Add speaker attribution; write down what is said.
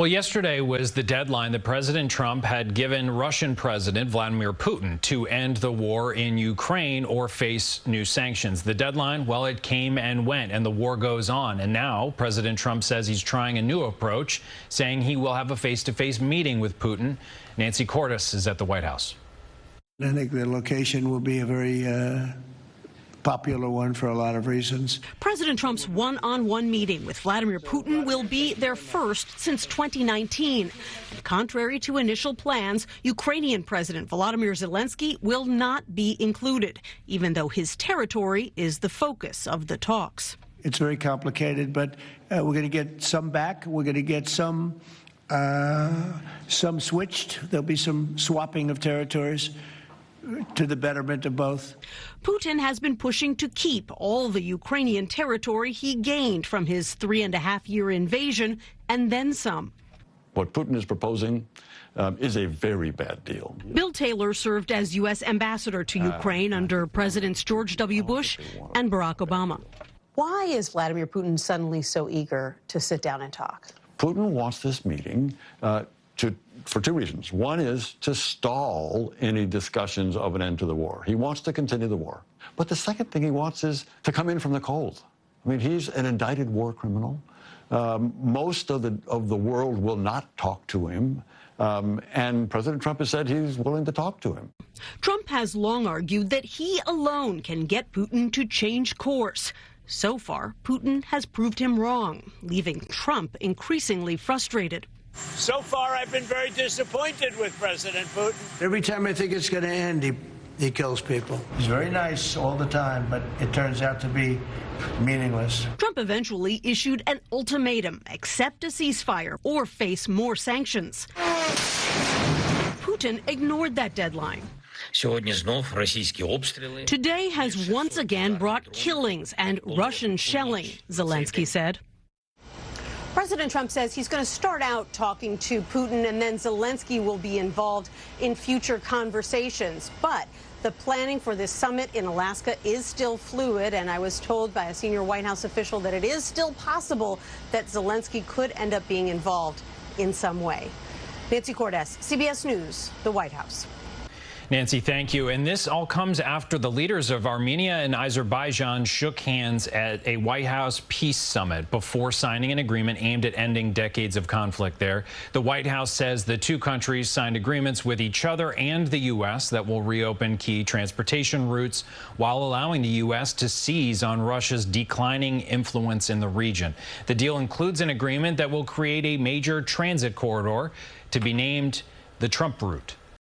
Speaker 1: Well, yesterday was the deadline that President Trump had given Russian President Vladimir Putin to end the war in Ukraine or face new sanctions. The deadline, well, it came and went, and the war goes on. And now President Trump says he's trying a new approach, saying he will have a face-to-face meeting with Putin. Nancy Cordes is at the White House.
Speaker 2: I think the location will be a very popular one for a lot of reasons.
Speaker 3: President Trump's one-on-one meeting with Vladimir Putin will be their first since 2019. And contrary to initial plans, Ukrainian President Vladimir Zelensky will not be included, even though his territory is the focus of the talks.
Speaker 2: It's very complicated, but we're going to get some back. We're going to get some switched. There'll be some swapping of territories to the betterment of both.
Speaker 3: Putin has been pushing to keep all the Ukrainian territory he gained from his 3.5-year invasion and then some.
Speaker 4: What Putin is proposing is a very bad deal.
Speaker 3: Bill Taylor served as U.S. ambassador to Ukraine under Presidents George W. Bush and Barack Obama.
Speaker 5: Why is Vladimir Putin suddenly so eager to sit down and talk?
Speaker 4: Putin wants this meeting for two reasons. One is to stall any discussions of an end to the war. He wants to continue the war. But the second thing he wants is to come in from the cold. I mean, he's an indicted war criminal. Most of the world will not talk to him. And President Trump has said he's willing to talk to him.
Speaker 3: Trump has long argued that he alone can get Putin to change course. So far, Putin has proved him wrong, leaving Trump increasingly frustrated.
Speaker 6: So far, I've been very disappointed with President Putin.
Speaker 2: Every time I think it's going to end, he kills people. He's very nice all the time, but it turns out to be meaningless.
Speaker 3: Trump eventually issued an ultimatum: accept a ceasefire or face more sanctions. Putin ignored that deadline. Today has once again brought killings and Russian shelling, Zelensky said.
Speaker 5: President Trump says he's going to start out talking to Putin, and then Zelensky will be involved in future conversations. But the planning for this summit in Alaska is still fluid, and I was told by a senior White House official that it is still possible that Zelensky could end up being involved in some way. Nancy Cordes, CBS News, the White House.
Speaker 1: Nancy, thank you. And this all comes after the leaders of Armenia and Azerbaijan shook hands at a White House peace summit before signing an agreement aimed at ending decades of conflict there. The White House says the two countries signed agreements with each other and the U.S. that will reopen key transportation routes while allowing the U.S. to seize on Russia's declining influence in the region. The deal includes an agreement that will create a major transit corridor to be named the Trump Route.